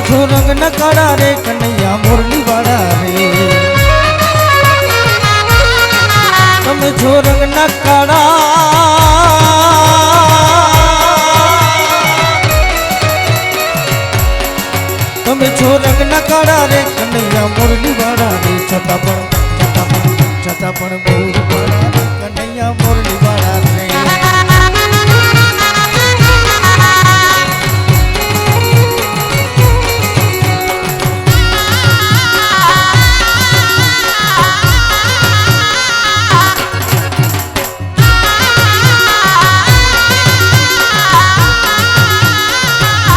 છો રંગ ન કાળા રે કનૈયા મોરલી વાળા રે તમે છો રંગ ન કાળા તમે છો રંગ ન કાળા રે કનૈયા મોરલી વાળા રે છતાં પણ બોર વાળા કનૈયા મોરલી વાળા